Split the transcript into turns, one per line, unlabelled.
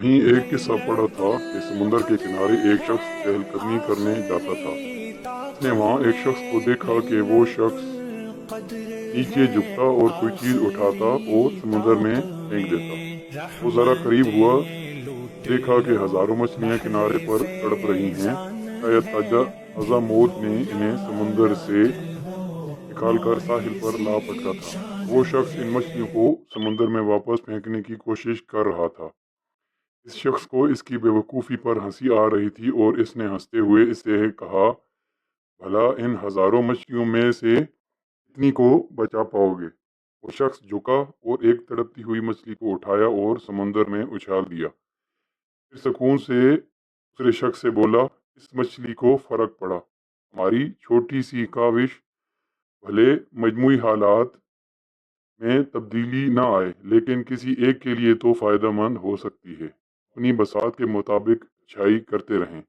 वहीं एक किस्सा पढ़ा था कि समुंदर के किनारे एक शख्स चहलकदमी करने जाता था। उसने वहां एक शख्स को देखा कि वो शख्स नीचे झुकता और कोई चीज उठाता और समुंदर में फेंक देता। वो जरा करीब हुआ, देखा कि हजारों मछलियां किनारे पर तड़प रही हैं। शायद ताजा ताजा मौत ने इन्हें समुंदर से निकालकर साहिल पर ला पटका था। वो शख्स इन मछलियों को समुंदर में वापस फेंकने की कोशिश कर रहा था। इस शख्स को इसकी बेवकूफ़ी पर हंसी आ रही थी और इसने हंसते हुए इससे कहा, भला इन हजारों मछलियों में से कितनी को बचा पाओगे। वो शख्स झुका और एक तड़पती हुई मछली को उठाया और समुंदर में उछाल दिया। फिर सुकून से दूसरे शख्स से बोला, इस मछली को फर्क पड़ा। हमारी छोटी सी काविश भले मजमूई हालात में तब्दीली ना आए, लेकिन किसी एक के लिए तो फ़ायदेमंद हो सकती है। अपनी बसात के मुताबिक अच्छाई करते रहें।